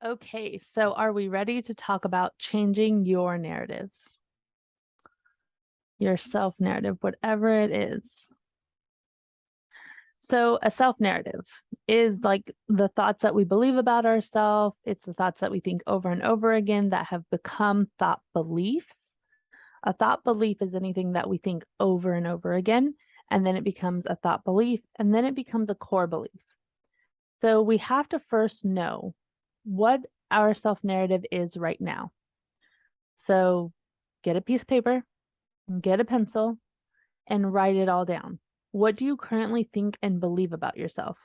Okay, so are we ready to talk about changing your narrative? Your self-narrative, whatever it is. So a self-narrative is like the thoughts that we believe about ourselves. It's the thoughts that we think over and over again that have become thought beliefs. A thought belief is anything that we think over and over again, and then it becomes a thought belief, and then it becomes a core belief. So we have to first know what our self-narrative is right now. So get a piece of paper, get a pencil, and write it all down. What do you currently think and believe about yourself?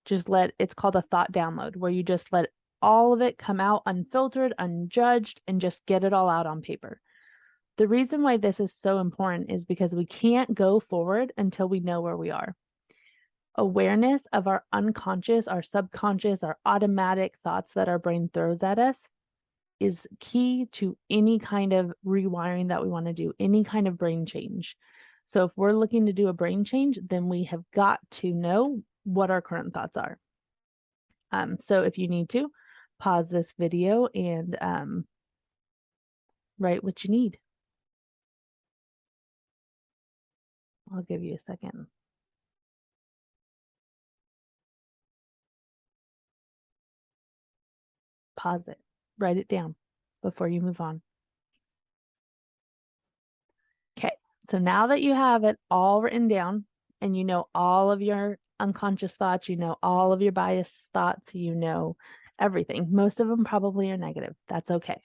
It's called a thought download, where you just let all of it come out unfiltered, unjudged, and just get it all out on paper. The reason why this is so important is because we can't go forward until we know where we are. Awareness of our unconscious, our subconscious, our automatic thoughts that our brain throws at us is key to any kind of rewiring that we want to do, any kind of brain change. So if we're looking to do a brain change, then we have got to know what our current thoughts are. So if you need to, pause this video and write what you need. I'll give you a second. Pause it, write it down before you move on. Okay, so now that you have it all written down and you know all of your unconscious thoughts, you know all of your biased thoughts, you know everything. Most of them probably are negative. That's okay.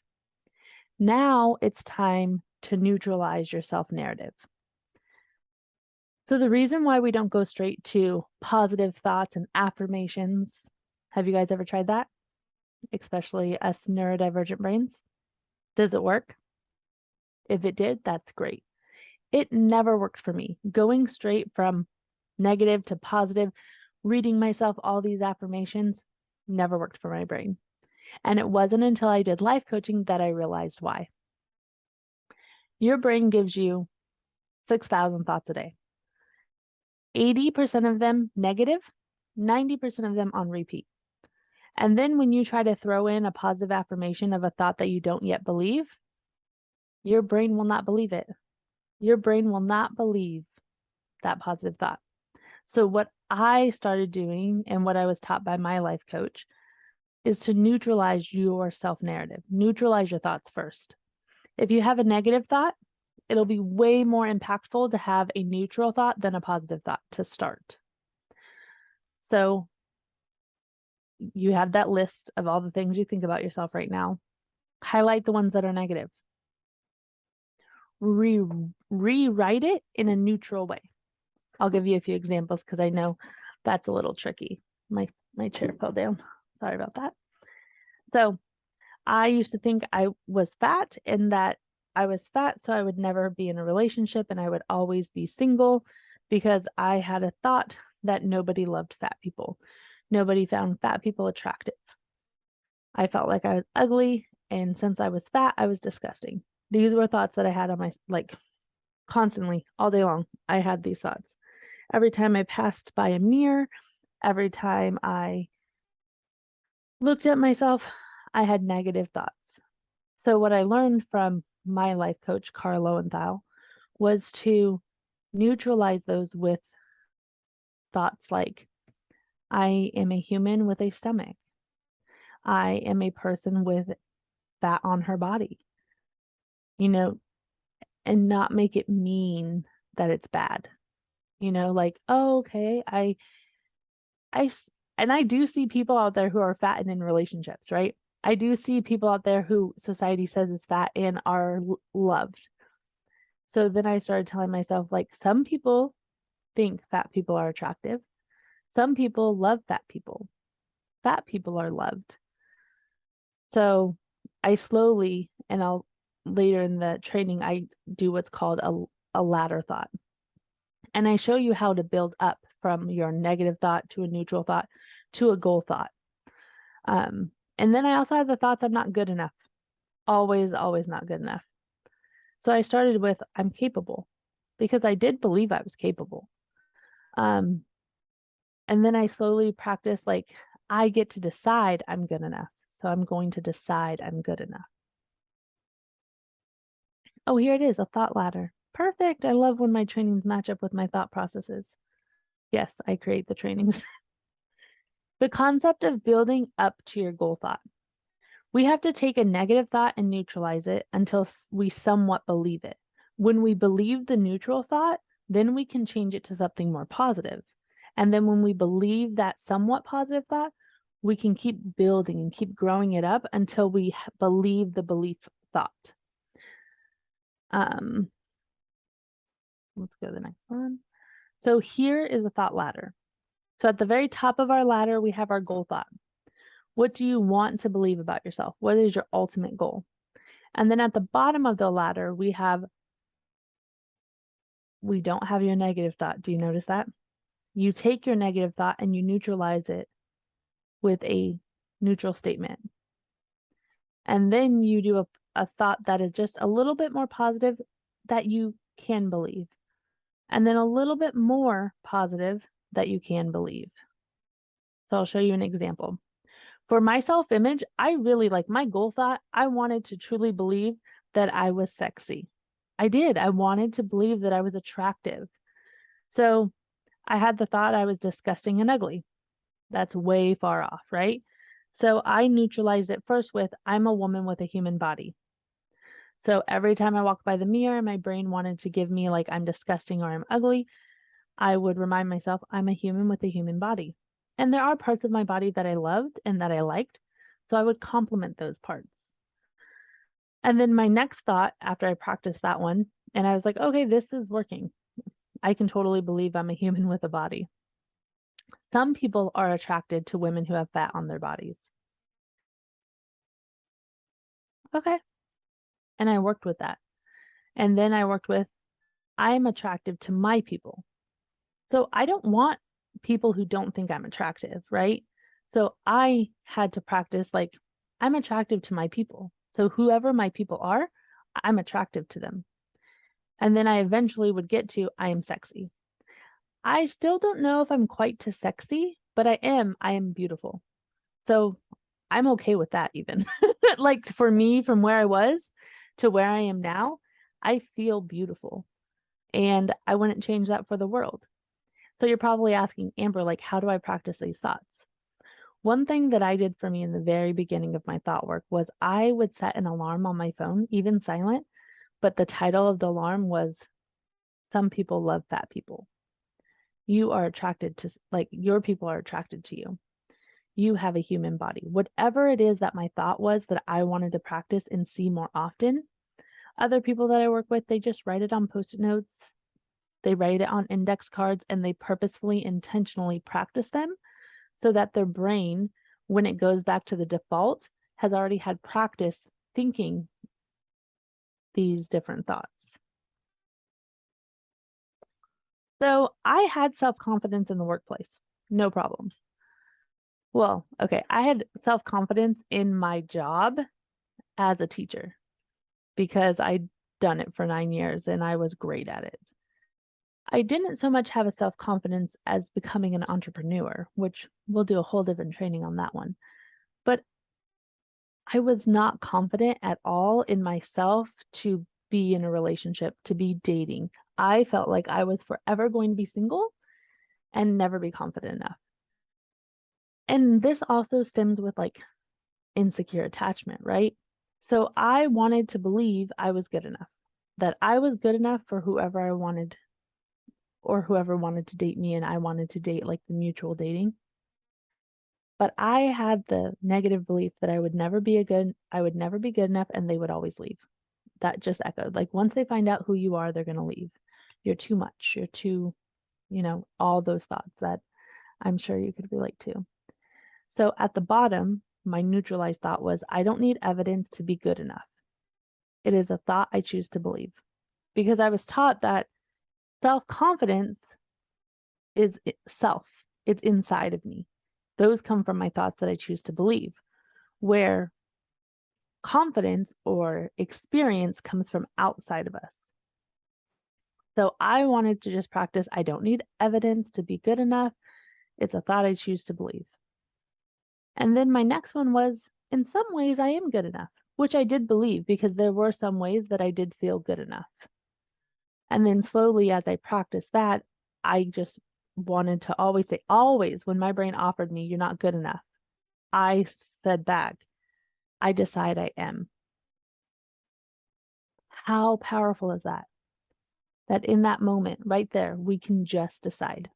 Now it's time to neutralize your self-narrative. So the reason why we don't go straight to positive thoughts and affirmations, have you guys ever tried that? Especially us neurodivergent brains? Does it work? If it did, that's great. It never worked for me. Going straight from negative to positive, reading myself all these affirmations, never worked for my brain. And it wasn't until I did life coaching that I realized why. Your brain gives you 6,000 thoughts a day. 80% of them negative, 90% of them on repeat. And then when you try to throw in a positive affirmation of a thought that you don't yet believe, your brain will not believe it. Your brain will not believe that positive thought. So what I started doing and what I was taught by my life coach is to neutralize your self-narrative. Neutralize your thoughts first. If you have a negative thought, it'll be way more impactful to have a neutral thought than a positive thought to start. So you have that list of all the things you think about yourself right now. Highlight the ones that are negative. Rewrite it in a neutral way. I'll give you a few examples because I know that's a little tricky. My chair fell down. Sorry about that. So I used to think I was fat and that I was fat, so I would never be in a relationship and I would always be single because I had a thought that nobody loved fat people. Nobody found fat people attractive. I felt like I was ugly, and since I was fat, I was disgusting. These were thoughts that I had on my, constantly, all day long. I had these thoughts. Every time I passed by a mirror, every time I looked at myself, I had negative thoughts. So what I learned from my life coach, Carl Lowenthal, was to neutralize those with thoughts like, I am a human with a stomach. I am a person with fat on her body, and not make it mean that it's bad. Like, oh, okay, and I do see people out there who are fat and in relationships, right? I do see people out there who society says is fat and are loved. So then I started telling myself, like, some people think fat people are attractive. Some people love fat people. Fat people are loved. So I slowly, and I'll later in the training, I do what's called a ladder thought. And I show you how to build up from your negative thought to a neutral thought to a goal thought. And then I also have the thoughts I'm not good enough. Always, always not good enough. So I started with I'm capable because I did believe I was capable. And then I slowly practiced like I get to decide I'm good enough. So I'm going to decide I'm good enough. Oh, here it is, a thought ladder. Perfect. I love when my trainings match up with my thought processes. Yes, I create the trainings. The concept of building up to your goal thought. We have to take a negative thought and neutralize it until we somewhat believe it. When we believe the neutral thought, then we can change it to something more positive. And then when we believe that somewhat positive thought, we can keep building and keep growing it up until we believe the belief thought. Let's go to the next one. So here is a thought ladder. So at the very top of our ladder, we have our goal thought. What do you want to believe about yourself? What is your ultimate goal? And then at the bottom of the ladder, we don't have your negative thought. Do you notice that? You take your negative thought and you neutralize it with a neutral statement. And then you do a thought that is just a little bit more positive that you can believe. And then a little bit more positive that you can believe. So I'll show you an example. For my self-image, I really like my goal thought. I wanted to truly believe that I was sexy. I did. I wanted to believe that I was attractive. So I had the thought I was disgusting and ugly. That's way far off, right? So I neutralized it first with, I'm a woman with a human body. So every time I walked by the mirror, my brain wanted to give me like I'm disgusting or I'm ugly. I would remind myself I'm a human with a human body. And there are parts of my body that I loved and that I liked. So I would compliment those parts. And then my next thought after I practiced that one, and I was like, okay, this is working. I can totally believe I'm a human with a body. Some people are attracted to women who have fat on their bodies. Okay. And I worked with that. And then I worked with, I'm attractive to my people. So I don't want people who don't think I'm attractive, right? So I had to practice like, I'm attractive to my people. So whoever my people are, I'm attractive to them. And then I eventually would get to, I am sexy. I still don't know if I'm quite to sexy, but I am beautiful. So I'm okay with that even. Like for me, from where I was to where I am now, I feel beautiful. And I wouldn't change that for the world. So you're probably asking, Amber, like, how do I practice these thoughts? One thing that I did for me in the very beginning of my thought work was I would set an alarm on my phone, even silent, but the title of the alarm was, Some People Love Fat People. You are attracted to, like, your people are attracted to you. You have a human body. Whatever it is that my thought was that I wanted to practice and see more often, other people that I work with, they just write it on Post-it notes. They write it on index cards and they purposefully, intentionally practice them so that their brain, when it goes back to the default, has already had practice thinking these different thoughts. So I had self-confidence in the workplace, no problem. Well, okay, I had self-confidence in my job as a teacher because I'd done it for 9 years and I was great at it. I didn't so much have a self-confidence as becoming an entrepreneur, which we'll do a whole different training on that one. But I was not confident at all in myself to be in a relationship, to be dating. I felt like I was forever going to be single and never be confident enough. And this also stems with like insecure attachment, right? So I wanted to believe I was good enough, that I was good enough for whoever I wanted or whoever wanted to date me and I wanted to date, like the mutual dating. But I had the negative belief that I would never be good enough and they would always leave. That just echoed. Like once they find out who you are, they're going to leave. You're too much. You're too, all those thoughts that I'm sure you could relate to. So at the bottom, my neutralized thought was, I don't need evidence to be good enough. It is a thought I choose to believe. Because I was taught that self-confidence is self. It's inside of me. Those come from my thoughts that I choose to believe. Where confidence or experience comes from outside of us. So I wanted to just practice, I don't need evidence to be good enough. It's a thought I choose to believe. And then my next one was, in some ways I am good enough, which I did believe because there were some ways that I did feel good enough. And then slowly as I practiced that, I just wanted to always, when my brain offered me, you're not good enough, I said back, I decide I am. How powerful is that? That in that moment, right there, we can just decide.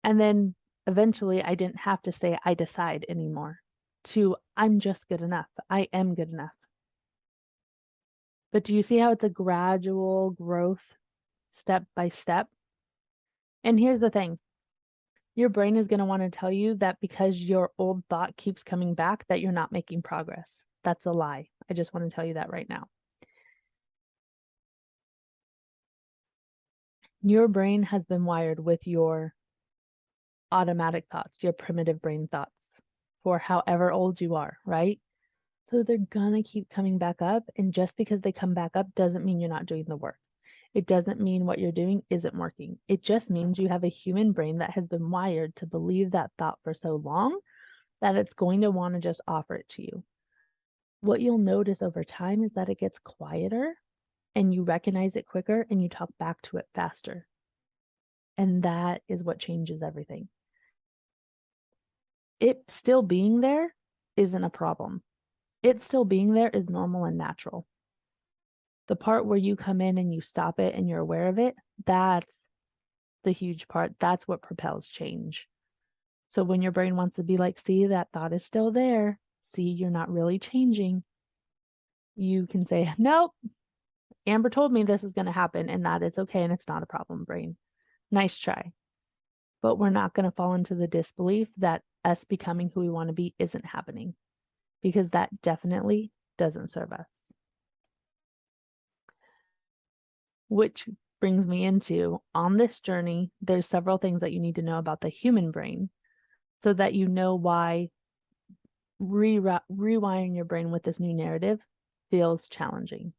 And then eventually I didn't have to say I decide anymore to I'm just good enough. I am good enough. But do you see how it's a gradual growth, step by step? And here's the thing. Your brain is going to want to tell you that because your old thought keeps coming back, that you're not making progress. That's a lie. I just want to tell you that right now. Your brain has been wired with your automatic thoughts, your primitive brain thoughts, for however old you are, right? So they're gonna keep coming back up. And just because they come back up doesn't mean you're not doing the work. It doesn't mean what you're doing isn't working. It just means you have a human brain that has been wired to believe that thought for so long that it's going to want to just offer it to you. What you'll notice over time is that it gets quieter and you recognize it quicker and you talk back to it faster. And that is what changes everything. It still being there isn't a problem. It still being there is normal and natural. The part where you come in and you stop it and you're aware of it, that's the huge part. That's what propels change. So when your brain wants to be like, see, that thought is still there. See, you're not really changing. You can say, nope, Amber told me this is going to happen and that is okay. And it's not a problem, brain. Nice try. But we're not going to fall into the disbelief that us becoming who we want to be isn't happening, because that definitely doesn't serve us. Which brings me into, on this journey, there's several things that you need to know about the human brain so that you know why rewiring your brain with this new narrative feels challenging.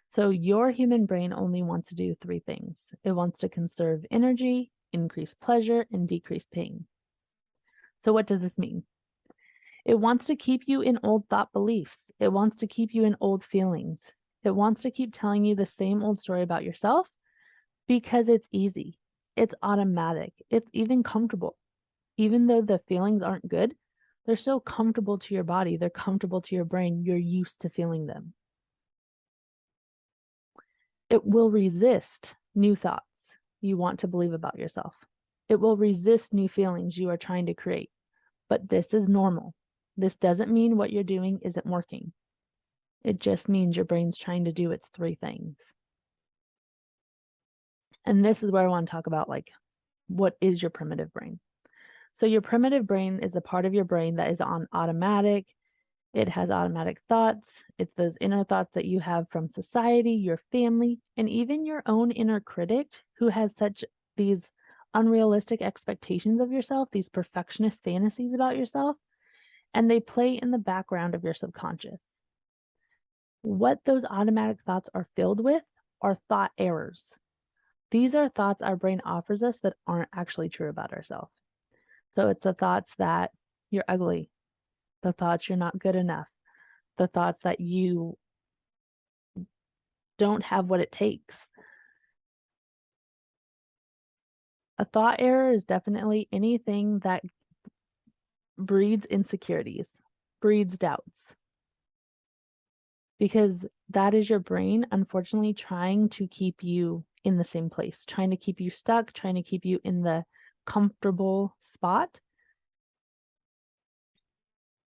So your human brain only wants to do three things. It wants to conserve energy, increase pleasure, and decrease pain. So what does this mean? It wants to keep you in old thought beliefs. It wants to keep you in old feelings. It wants to keep telling you the same old story about yourself because it's easy. It's automatic. It's even comfortable. Even though the feelings aren't good, they're so comfortable to your body. They're comfortable to your brain. You're used to feeling them. It will resist new thoughts you want to believe about yourself. It will resist new feelings you are trying to create. But this is normal. This doesn't mean what you're doing isn't working. It just means your brain's trying to do its three things. And this is where I want to talk about, like, what is your primitive brain? So your primitive brain is the part of your brain that is on automatic. It has automatic thoughts. It's those inner thoughts that you have from society, your family, and even your own inner critic who has such these unrealistic expectations of yourself, these perfectionist fantasies about yourself, and they play in the background of your subconscious. What those automatic thoughts are filled with are thought errors. These are thoughts our brain offers us that aren't actually true about ourselves. So it's the thoughts that you're ugly, the thoughts you're not good enough, the thoughts that you don't have what it takes. A thought error is definitely anything that breeds insecurities, breeds doubts. Because that is your brain, unfortunately, trying to keep you in the same place, trying to keep you stuck, trying to keep you in the comfortable spot.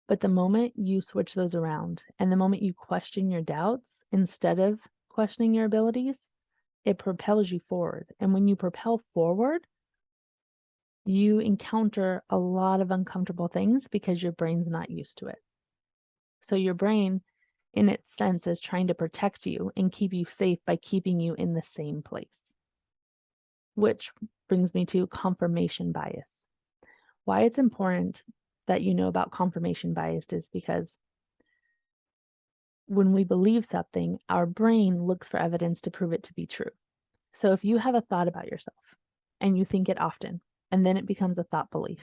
But the moment you switch those around and the moment you question your doubts instead of questioning your abilities, it propels you forward. And when you propel forward, you encounter a lot of uncomfortable things because your brain's not used to it. So your brain, in its sense, is trying to protect you and keep you safe by keeping you in the same place. Which brings me to confirmation bias. Why it's important that you know about confirmation bias is because when we believe something, our brain looks for evidence to prove it to be true. So if you have a thought about yourself and you think it often, and then it becomes a thought belief,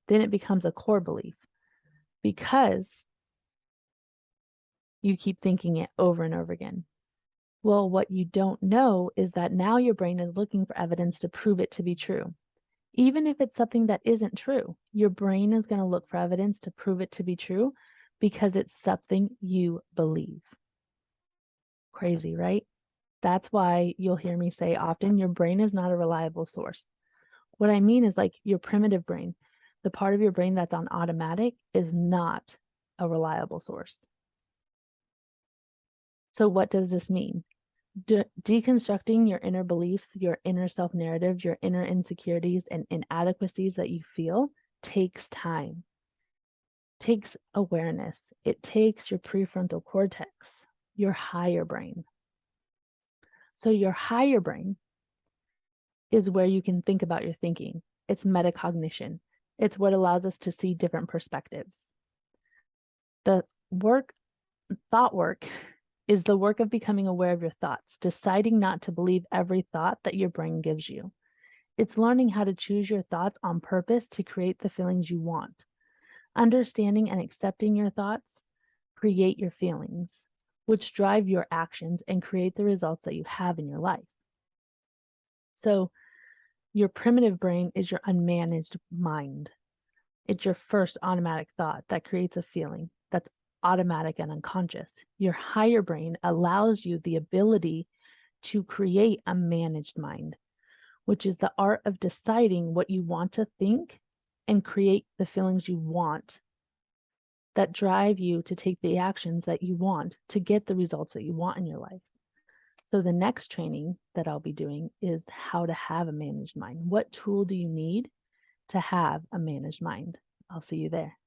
then it becomes a core belief, because you keep thinking it over and over again. Well, what you don't know is that now your brain is looking for evidence to prove it to be true. Even if it's something that isn't true, your brain is going to look for evidence to prove it to be true because it's something you believe. Crazy, right? That's why you'll hear me say often, your brain is not a reliable source. What I mean is like your primitive brain, the part of your brain that's on automatic is not a reliable source. So what does this mean? Deconstructing your inner beliefs, your inner self-narrative, your inner insecurities and inadequacies that you feel takes time, takes awareness. It takes your prefrontal cortex, your higher brain. So your higher brain is where you can think about your thinking. It's metacognition. It's what allows us to see different perspectives. The thought work is the work of becoming aware of your thoughts, deciding not to believe every thought that your brain gives you. It's learning how to choose your thoughts on purpose to create the feelings you want. Understanding and accepting your thoughts create your feelings, which drive your actions and create the results that you have in your life. So your primitive brain is your unmanaged mind. It's your first automatic thought that creates a feeling that's automatic and unconscious. Your higher brain allows you the ability to create a managed mind, which is the art of deciding what you want to think and create the feelings you want that drive you to take the actions that you want to get the results that you want in your life. So the next training that I'll be doing is how to have a managed mind. What tool do you need to have a managed mind? I'll see you there.